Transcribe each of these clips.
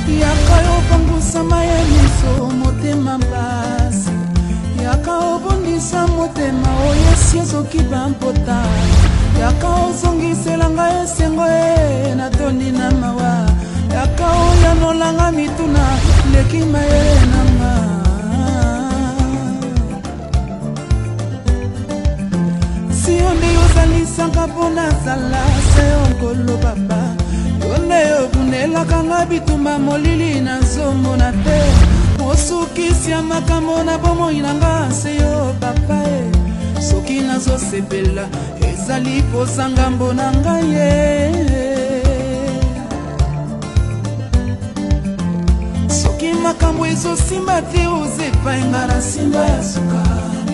Yaka opangusa maya miso motema mpasi. Yaka obundisa motema oyesi ezoki bampota. Yaka ozongisela ngai esengo natondi na mawa. Yaka oyanolanga mituna leki mayele nanga. Si onde ozalisanga mpona zala se onkolo papa. Yonde obunelaka nga bitumba molili na nzomona te. Mosukisi ya makambo na bomoi na nga se yo papa e. Soki nazosepela ezali posa ngambo na ngai ye. Soki makambo ezosimba te ozepa enga na simba ya suka.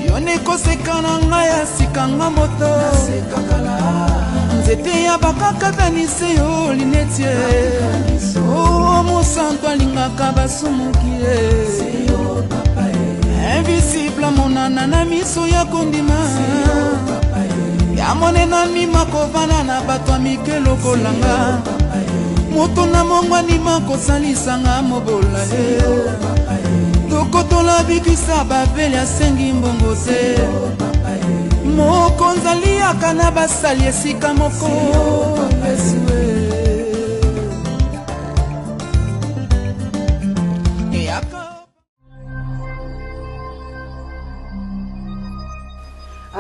Yone koseka na ngai ya sikanga moto. Nzete ya bakakatanise yo linetie. Oh mosanto alingaka basumuki ye. Invisible monana na miso ya kondima. Ya monena mima kovana na bato ya mike lokolanga. Moto na mongwani makosalisanga mobola ye. Tokotola bikisa babele asengi mbongo te. Moko nzaliaka na basali esika moko.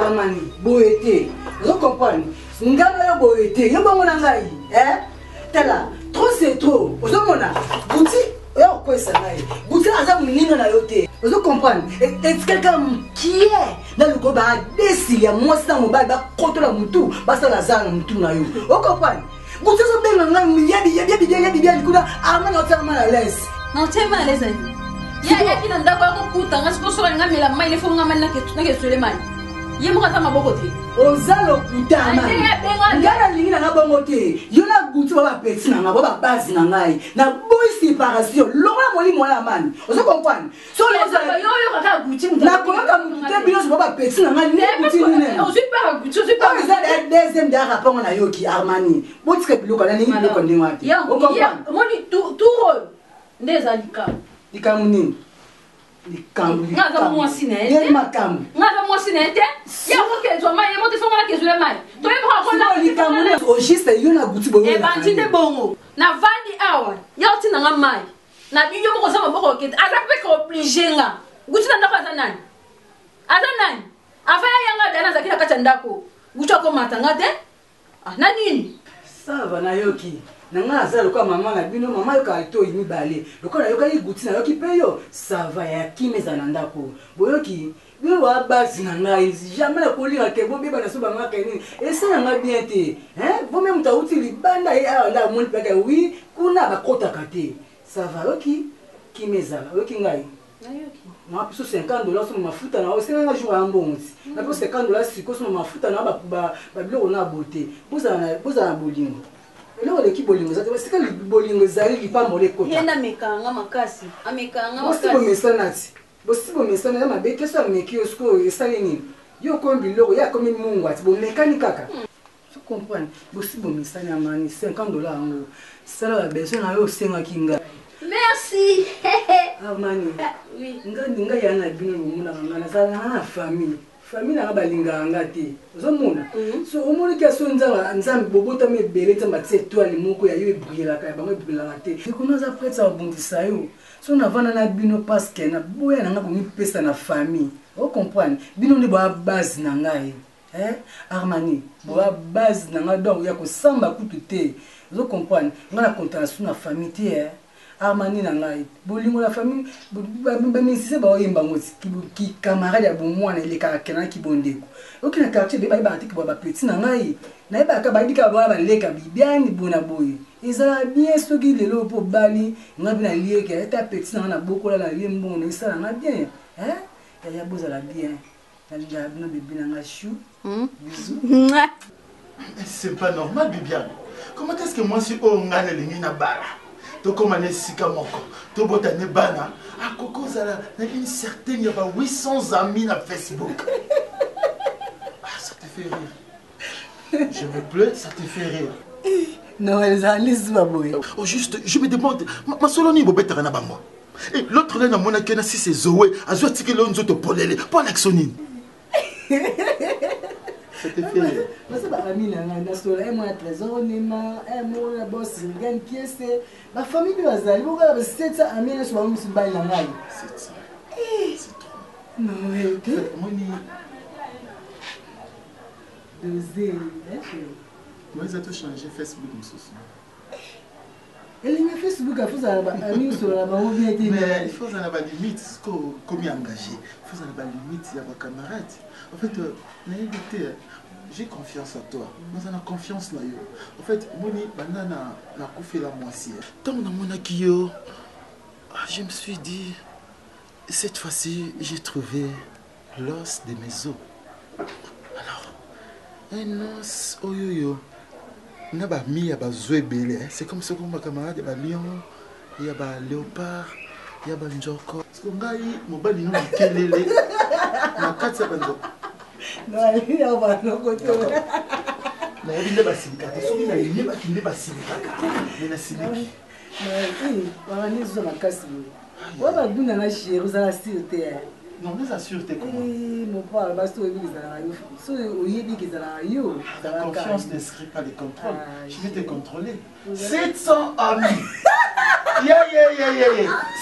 Armani, boété. Vous comprenez? Ngana yo boété. Yo bango na ngai, Tala, trop c'est trop. Vous mona, bouti, yo quoi ça ngai. Bouti aza muninga na yo te. Vous comprenez? Et quelqu'un qui est dans le combat décile ya moi ça mo ba kontola mutu, ba ça la zana mutu na yo. Vous comprenez? Bouti so benga ngai yabi kuna Armani otama na laisse. Non, tu es mal à l'aise. Ya kina ndako ko kutanga sikosola ngamela mai le fonga mana ke Suleiman. Yemuka sama bokote. Ozalo kutama. Ngana lingi na ngabongo te. Yona gutu baba peti na ngabo base na ngai. Na boy séparation. Longa moli mwana man. Ozo comprendre. So yo kaka gutu muta. Na koka mutu bino so baba peti na ngai. Ne gutu ne. On suit pas gutu, suit pas. Ça deuxième da rapport na yoki Armani. Botika biloko na ningi biloko ndengwati. O comprendre. Moni tout ndeza lika. Lika munini. Ngaza mwasine ete makambo ngaza mwasine ete ya moke to mai mote songa na kezule mai to yebo ko na likamune o juste yo na guti boyo e bantinde bongo na vandi awa ya otina nga mai na biyo moko sama boko kete aza pe ko obligé nga guti na ndako aza nani afaya yanga dana zakina kata ndako guti ko matanga te na nini ça va na yoki nanga azalo kwa mama na bino mama yo ka to yimi bale lokola yo ka iguti na yo ki pe yo ça va ya kimeza na ndako boyoki bino wa basi na ngai jamais na kolira ke bo beba na so ba ngaka nini esa nga bien te bo même ta utili banda ya la mon peka oui kuna ba kota kate ça va yoki kimeza yoki ngai na yoki na piso $50 sur mafuta na ose nga jour ambonzi na piso $50 siko sur mafuta na ba biloko na beauté boza na bolingo. Lelo le kibolingo zate basika libolingo zali lipamole kota. Yenda mekanga makasi. Amekanga makasi. Bosibo mesanati. Bosibo mesana ma beke so meki osko esali nini. Yo ko biloko ya komi mungu ati bo mekani kaka. Tu comprends? Bosibo mesana mani $50 ngo. Sala la besoin na yo senga kinga. Merci. Mani. Oui. Nga yana bino muna ngana sala na famille. Famille na balinga ngate. Ozomona. So omoni ke so nzambe bobota me beleta matse toile moko ya yo ebrila ka bango ebrila te. Sikono za prêtre abondisa yo. So na vana na bino parce que na boya na ngako mi pesa na famille. O comprendre? Bino ne ba base na ngai. Armani, ba base na ngai donc ya ko samba kutu te. Ozo comprendre? Ngana contention na famille te. Armani na ngai bolingo la famille ba misise ba oyemba ngoti ki camarade ya bomwana ile ka kena ki bondeko okina quartier be ba atiki ba petit na ngai na ba ka ba dika ba leka bibiani bona boye ezala bien soki lelo po bali ngabi na lieke eta petit na bokola la lembo na isala na bien ya boza la bien na linga bino bébé na nga chou bisous. C'est pas normal Bibiane. Comment est-ce que moi si on ngana lingi na bara to comme ne sika moko to botane bana a koko zala na une certaine y a 800 amis na Facebook. Ah ça te fait rire. Je me plais, ça te fait rire. Non, elles ont les babouilles. Oh, juste, je me demande, ma soloni bobette rana bango. Et l'autre là, mon akena si c'est Zoé, a joué ticket l'onzo te polele, pas l'axonine. C'était fait. Mais c'est pas ami là, la sola, et moi la trésor, Nema, et moi la boss, gagne pièce. Ma famille de Azali, vous avez 700 amis, je suis pas monsieur Bail la maille. 700. C'est trop. Non, mais ok. Moi, ils ont tout changé Facebook, elle est Facebook, il faut amis sur la maman bien été. Mais il faut avoir des limites, comme il engagé. Il faut avoir des limites, il y a des camarades. En fait, j'ai confiance en toi. Moi, j'ai confiance en toi. En fait, moi, je fait la moitié. Tant que je me suis dit, cette fois-ci, j'ai trouvé l'os de mes os. Alors, un os, oh yo yo. C'est comme ce qu'on m'a camarade, il y a des lions, il y a des léopards, il y a des njoko. Parce que moi, je suis un kelele. Na kati ya bango. Non, il y a pas de côté. Na yebinde basilikaka. Soki na yebinde bakinde basilikaka. Mais na siliki. Mais on a les hommes à casser. On va donner la chérie, vous allez sûreté. Non, mais la sûreté comment? Mon père, bah c'est oui, la confiance n'inscrit pas les contrôles. Je vais te contrôler. 700 amis.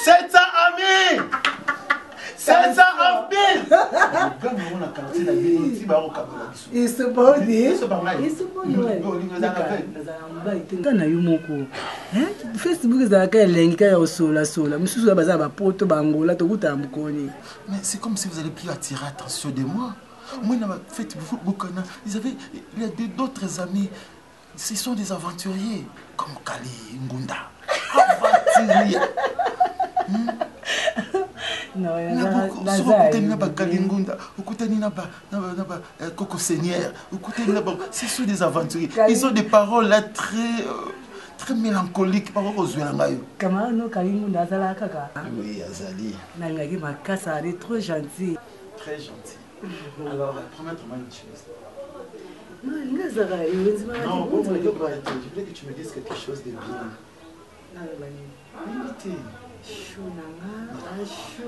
700 amis. 700 amis. Ils se bonnent. Facebook mais c'est comme si vous n'allez plus attirer l'attention de moi. Moi, dans Facebook, il y a d'autres amis. Ce sont des aventuriers comme Kali Ngunda. Aventuriers. Ce sont des aventuriers. Ils ont des paroles là très mélancoliques. Comment nous Kalimunda Azala Kaka? Oui, Azali. Nangaki Makasa, elle est trop gentille. Très gentille. Alors, promets-moi une chose. Non, je voulais que tu me dises quelque chose de bien.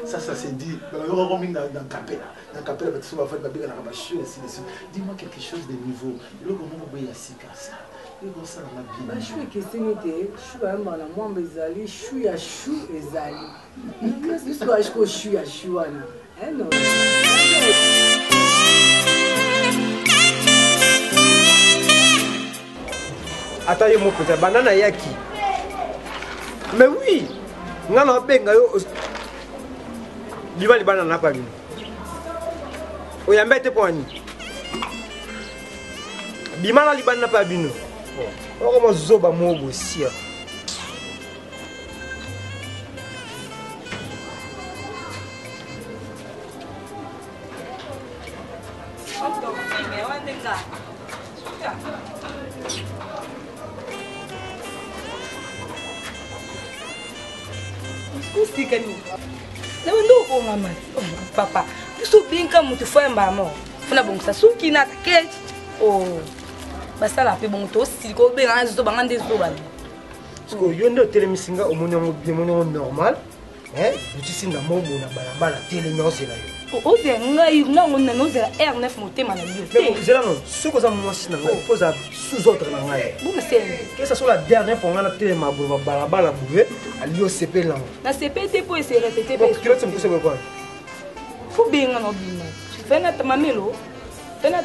Ça s'est dit. Dis-moi quelque chose de nouveau. Attends, mon petit banana yaki. Mais oui, non, non, benga yo. Diva li banana pas bien. Oyambete poani. Bimala li banana pas bien. Oh, comment zoba mo bosia. Papa, isso brinca muito foi mbamo. Funa bom sa suki na takete. Oh. Basta la pe bom to si ko be na zo bangande zo ba. Parce que yo ndo telemisinga omonyo normal. Utisinda mobo na balabala telemose la yo. Oze ngai ngona nozela R9 motema na bio. Mais zela non, ce que ça moi si na ngai pose sous autre na ngai. Bon c'est que ça soit la dernière fois on a telema bo balabala bouvé à l'IOCP là. Na CPT pour se répéter parce que là c'est quoi? Faut bien no bina. Fais na tamamelo. Ngana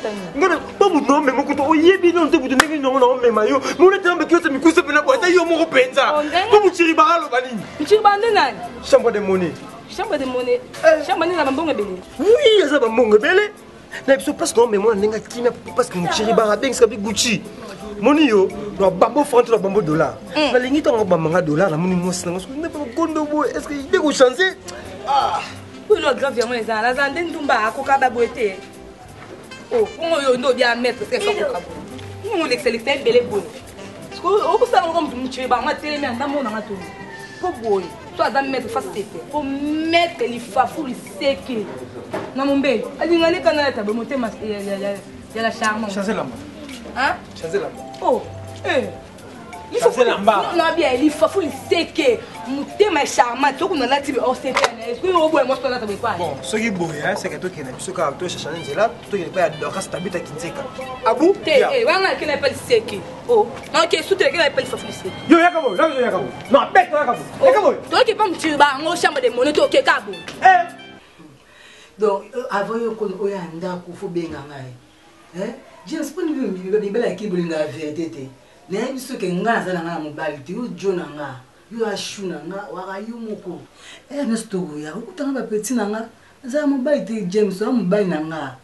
pas mon nom mais mon couteau oyebi non te butu ndenge non non mais mayo mon tembe que mi kusa pena boita yo mo penza pas mu chiri bagalo bani chiri bande nani chambre de monnaie chambre de monnaie chambre ni na mbonga belé oui ça va mbonga belé na biso parce que non mais moi ndenga kimia parce que mu chiri baga beng ska bi Gucci moni yo do bambo franc do bambo dollar na lingi to ngobamba dollar na moni mosi na ne pas kondo bo est-ce que il faut changer ah oui le grave vraiment les la zande ndumba akoka baboete. Oh, comment yo ndo bien mettre c'est ça pour cabo. Comment l'excellité belé bonne. Parce que au ça on comme tu ba ma télé mais ndamo na mato. Pour boy, toi dans mettre face tête. Pour mettre les fafou les seki. Na mombe. Ali ngale kana ta ba moté mas ya la charme. Changer la main. Hein? Changer la main. Oh, il faut non bien il faut seke mutema charmant to kuna lati o sepene est-ce que o boy mo tona tabe kwa bon ce qui boy hein c'est que toi qui na biso ka to chercher nzela to qui pas de rasta bita kinzeka abu te wana qui n'appelle seke oh non que sous te qui n'appelle faut seke yo yakabo non bec yakabo toi qui pas me ba ngo chambre de monnaie to ke kabo donc avant yo kon oyanda ku fo benga ngai James poni bibela ki bulinga vérité te na biso ke ngaza na mobali ti o jona nga yo ashuna nga waka yumoko Ernesto ya ukutanga ba petit na nga za mobali te James wa mobali na nga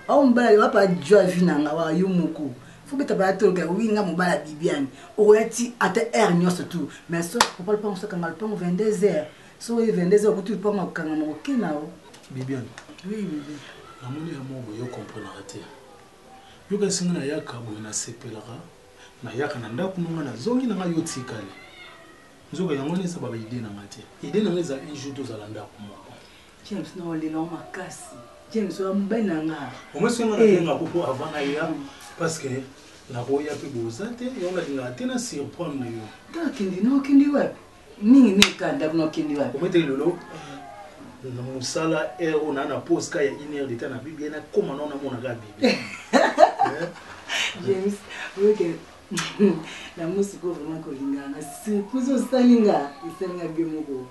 au mobali wa pa joa vi na nga wa yumoko faut que tu pas tolka winga mobali Bibiane o yati ata nyoso tout mais so pour pas penser quand mal pon 22h so 22h ko tu pas makanga mo kinao Bibiane oui bébé na moni ya mo yo comprendre te yo ka singa na yaka bo na sepelara na yaka na ndaku nonga na zongi na nga yo tikale nzoka yango ne sa baba idée na ngate idée na ngeza un jour to za ndaku moko James no le lo makasi James wa mbena nga o mo singa na tenga popo avant na ya parce que la roya pe bozate yo nga dinga tena surprendre yo ka kindi wa ningi nikanda no kindi wa o mete lolo na musala on a na pause ka ya 1 heure de temps na Bible na comment on a mona ga Bible James ok la musique vraiment kolingana c'est pour ça stalinga isenga bimoko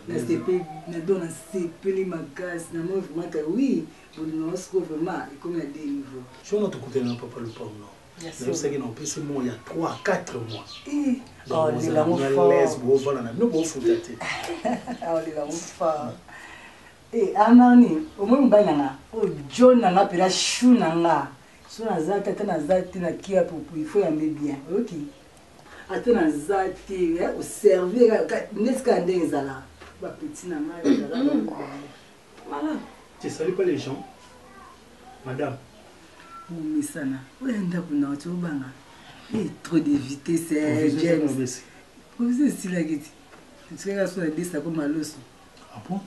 na sepe na dona sepe magas na mo vraiment que oui pour nous vraiment et comme il y a des niveaux je on a tout côté na papa le pom non je sais que non peut c'est moi il y a 3 4 mois oh les l'amour fort laisse bo voilà na no bo futate oh les l'amour fort anani omwe mbana nga o John nga pela chou nga so na zata tena zati na kia pour il faut aimer bien OK atena zati au servir neska ndenzala ba petit na nga ezala voilà tu salues pas les gens madame misana oyenda kuna to banga trop de vitesse James vous êtes si la giti tu sais que ça dit ça comme maloso ah bon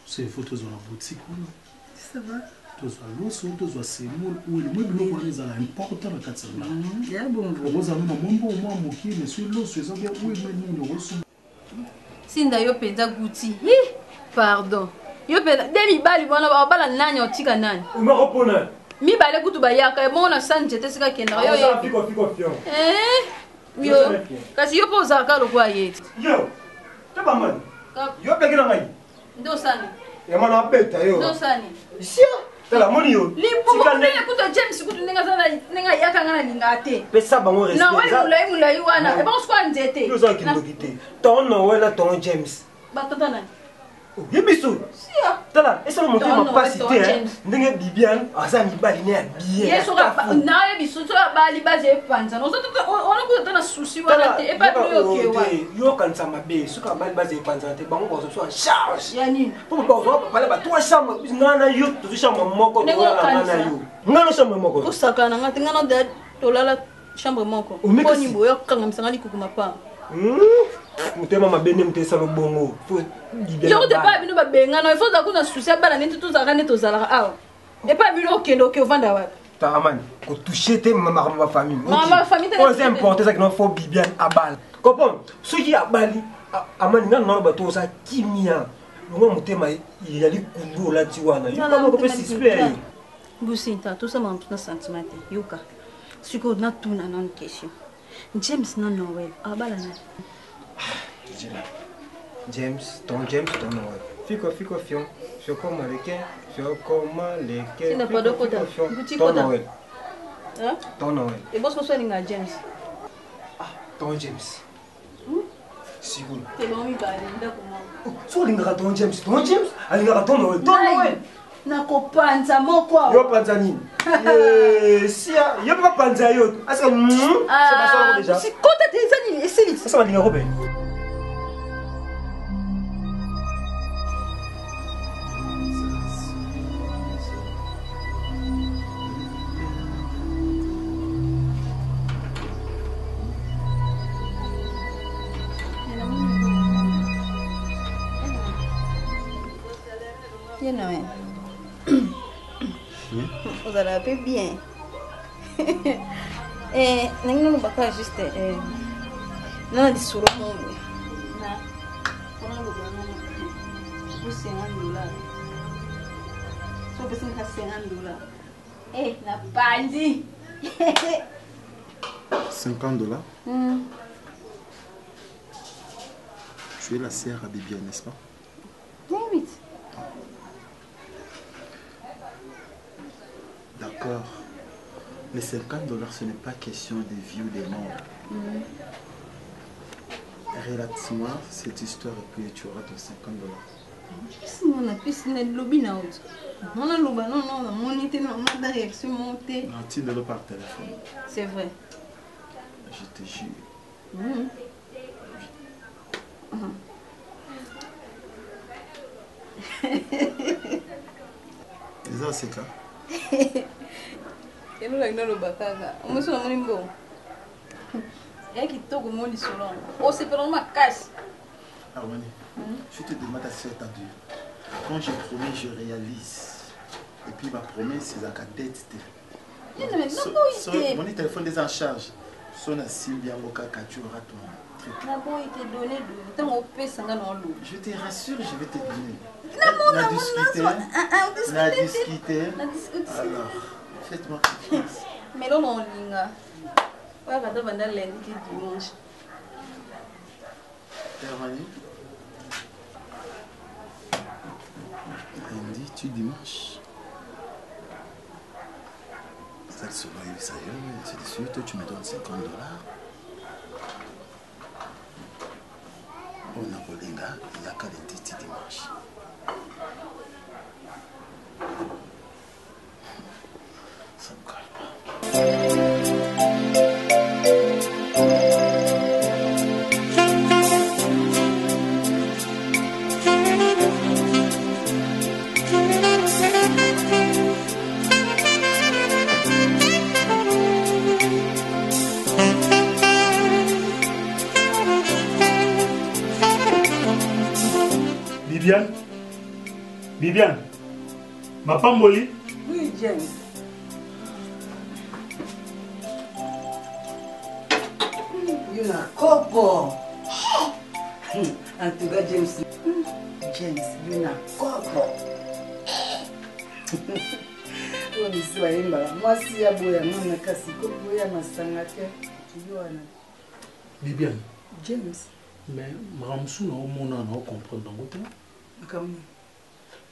c'est photos dans la boutique ça va tous à l'os tous à ces mots où le meuble pour les à l'important à 400 il y a bon vous avez un mambo moi moki monsieur l'os c'est ça bien où il met nous reçu sinda yo penda guti pardon yo penda demi bali bona bala nani otika nani uma repona mi bale kutu bayaka bona sanje tesika kenda yo yo kasi yo poza ka lokwa yeti yo taba man yo pekina ngai ndo sani ya mana beta yo ndo sani sia tala moni yo limbo ndele kuto James kutu ninga yaka ngana lingate pesa bango respect na wali mulai wana e ba skwa nzete yo za kindokite ton no wala ton James batata nani yebiso sia tala esa mo monter ma pasité ndenge Bibiane asa mi bali ne bien yeso ka na yebiso to bali baze panza no ona kuta na susi wala te e pa yo kewa yo kansa mabe suka bali baze panza te bango bozo so en charge yani pour bozo pala ba toi chambre ngana yo to chambre moko ngana yo ngana chambre moko usaka na ngati ngana de tolala chambre moko poni boyo kanga msanga likukuma pa mutema mabene mutesa lobongo fo yo te pa bino babenga no il faut za kuna susi bala neti to za kana to zala awa et pas bino kendo ke vanda wapi ta amani ko toucher te ma famille ma famille c'est important ça que non faut Bibiane abal comprendre ce qui abali amani ngana no ba to sa kimia ngo mutema yali kundu la tiwana yo pas ko suspect Businta tout ça m'a un sentiment yuka siko na tuna non question James na Noël abala na James ton Noël fico fion je comme les c'est n'a pas de quota boutique quota hein ton Noël et boss ko soninga James ton James siguro te lo mi bali ndako mo so linga ton James alinga ton Noël nakopanza moko yo panza nini sia yo pas panza yo asa c'est pas ça déjà si kota te nzani esili ça va linga robe Noël. Vous allez un peu bien. Nangi no baka juste nana di suro mo na kono lo bana no $50 so que sin $50 na pandi $50. Tu es la sœur à Bibiane, n'est-ce pas? Oui. D'accord. Les $50, ce n'est pas question de vie ou de mort. Relate-moi cette histoire et puis tu auras ton $50. Sinon, on a plus de lobby na autre. On a lobby, non, monité, non, on a réaction montée. Non, tu ne le par téléphone. C'est vrai. Je te jure. Les autres, c'est quoi? Et nous, là, le bataga. On me sonne mon imbo. Et qui toque mon lissolon. Oh, c'est pas ma casse. Harmonie, je te demande à faire attendu. Quand je promets, je réalise. Et puis ma promesse, c'est la cadette. Mon téléphone est en charge. Son assis bien au caca, tu auras ton truc. Je te rassure, je vais te donner. On a discuté. Alors, faites-moi confiance. Mais là, on linga. Ouais, quand on va dans lundi dimanche. Hermanie, lundi, tu dimanche. Ça, c'est de suite, tu me donnes $50. On a Bolinga, il y a qu'à lundi, dimanche. Ça me calme. Bibiane, ma pamboli? Oui, James. Yuna Coco. En tout cas, James, Yuna Coco. Moi, si y a boya, non, kasi boya masanga ke. Bibiane. James. Mais Ramsou n'a au monde à comprendre dans votre.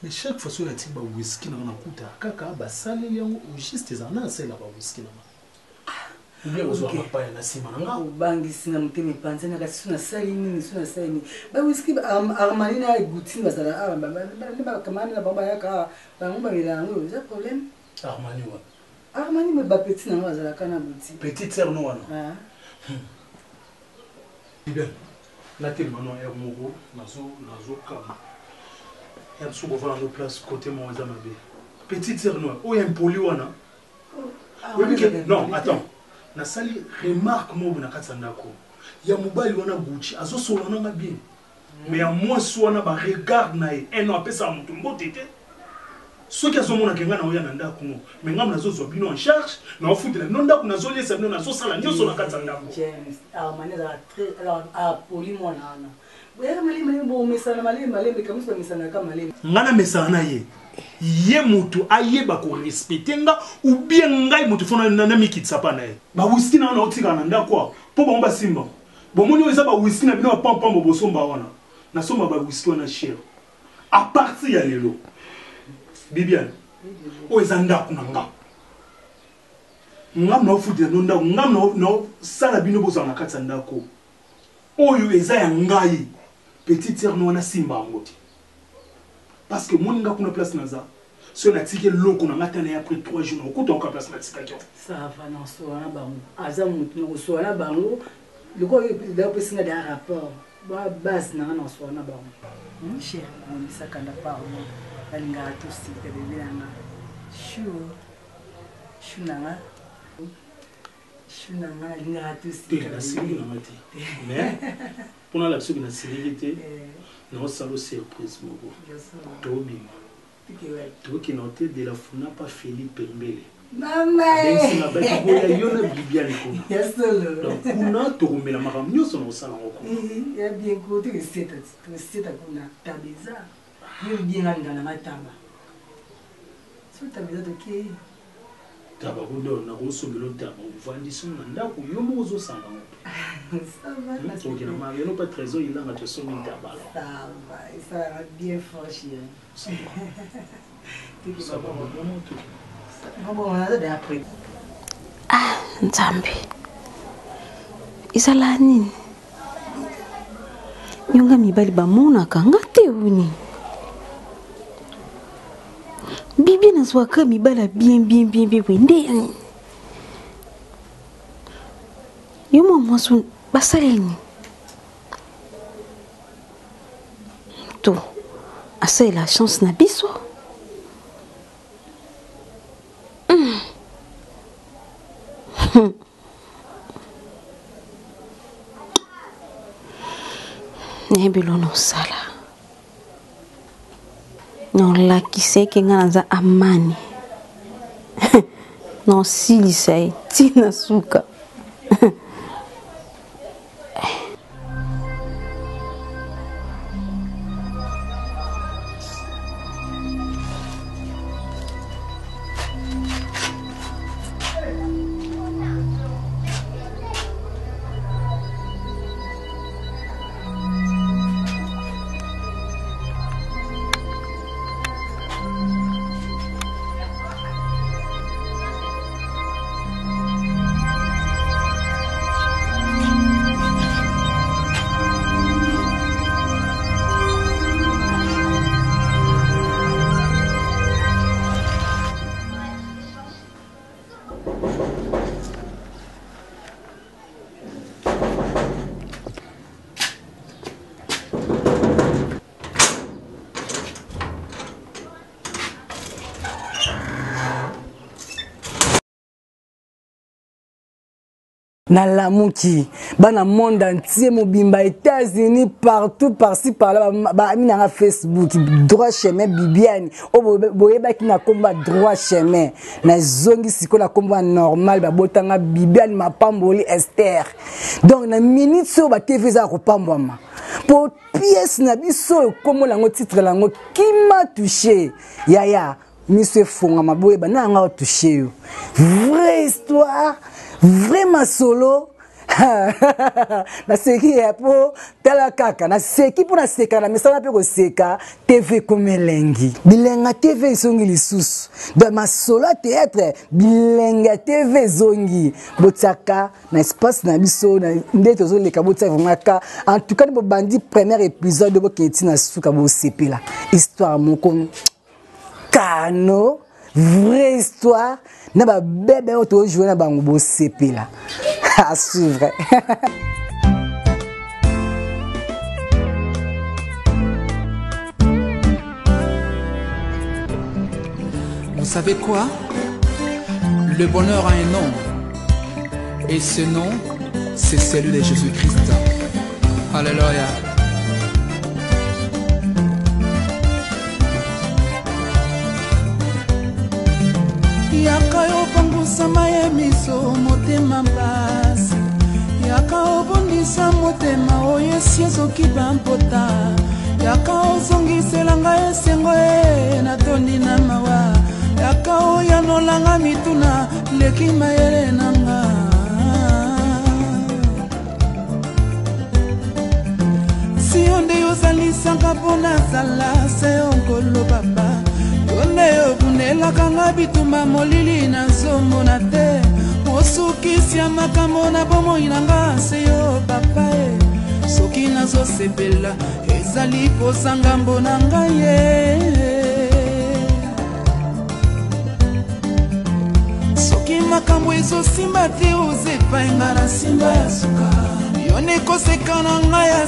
Mais chaque fois que tu as whisky dans la couta, kaka ba sale yango juste ezana c'est là ba whisky na. Ou bien vous avez pas na sima nga bangi sina mutemi panza na kasi suna sali nini suna sali ni. Ba whisky Armani na guti bazala ba kamani na baba yaka ba ngomba milango, c'est problème. Armani wa. Armani me ba petit na bazala kana buti. Petite sœur no wana. Bien. Là tellement non er moko nazo kama. Elle se trouve dans nos places côté mon Zamabe. Petite sœur noire. Où est un poli wana? Non, attends. Na sali remarque mo na katsandako. Ya mobali wana Gucci azo solana na bien. Mais à moi soana ba regarde na e no apesa mutu mbotete. Ceux qui sont mon akenga na oya na ndako mo. Mais ngam nazo zo bino en charge na ofutela no ndako nazo lesa bino nazo sala nyoso na katsandako. James, maneza très alors a poli mo na. Ngana mesana ye ye mutu ayeba ko respecter nga ou bien ngai mutu fona na mikitsa pa na ye ba whisky na na otika na ndako po ba mba simba bo moni eza ba whisky na bino pam pam bo somba wana na somba ba whisky na cher à partir ya lelo Bibiane o eza ndako na nga ngam na ofuti na ndako ngam na sala bino boza na katsa ndako oyo eza ya ngai petite sœur no na simba ngoti parce que mon nga kuna place naza so na tike loko na ngata na après 3 jours ko to ka place na tika kyo ça va non so na bango aza mutu no so na bango loko da pesinga da rapport ba base na no so na bango cher on sakanda pa o balinga to si te bebe na shunanga linga to si te na sili na mati mais pour la suite na sili non salo surprise moko tobi to qui noté de la funa pas Philippe Mbele Mama. Bensinga ba boya yona Bibiane kuna. Yes solo. Donc kuna to komela makam nyoso no sala ngoko. Ya bien ko tu seta kuna tabeza. Yo bien ngana matamba. So tabeza to ke. Taba kundo na kusomelo taba uvandisa ndako yo mozo sala ngoko. Ça va. Donc na ma yo pas trésor il nga to somi taba. Ça va, ça va bien franchi. Ça va vraiment tout. Ah, Nzambi. Izala nini? Nyonga mibali bamonaka ngate uni. Bibi nazwaka mibala bien wende. Yo mwasu basaleni. To. Asa la chance na biso. Nebilo no sala. No lakise ke nganaza amani. No silisai tina suka. Na lamuki bana monde entier mobimba États-Unis partout par-ci par-là ba mina Facebook droit chemin Bibiane o boyeba ki na komba droit chemin na zongi siko na komba normal ba botanga Bibiane mapamboli Esther donc na minute so ba TV za ko pambwama pour pièce na biso comme lango titre lango qui m'a touché yaya monsieur Fonga maboyeba na nga touché yo vraie histoire vraiment solo na seki yapo tala kaka na seki pour na seka na misala pe ko seka TV komelengi bilenga TV zongi lisusu de ma solo théâtre bilenga TV zongi botsaka na espace na biso na ndeto zo leka botsaka vraiment en tout cas bo bandi premier épisode bo kenti na suka bo sepela histoire moko kano vraie histoire na ba bébé auto jouer na bango bo sepela à suivre. Vous savez quoi? Le bonheur a un nom. Et ce nom, c'est celui de Jésus-Christ. Alléluia. Yaka opangusa maye miso motema basi Yaka obondisa motema oyesi ezoki bampota Yaka ozongisela ngai esengo natondi na mawa Yaka oyanolanga mituna leki mayele nanga Si onde yozalisaka mpo nazala se onkolo papa Yonde yobunelaka nga bituma molili na zomona te Mosukisi ya makambo na bomoi na nga se yo papa Soki nazosepela ezali posa ngambo na ngai Soki makambo ezosimba te ozepa enga na simba ya suka Yone koseka na ngai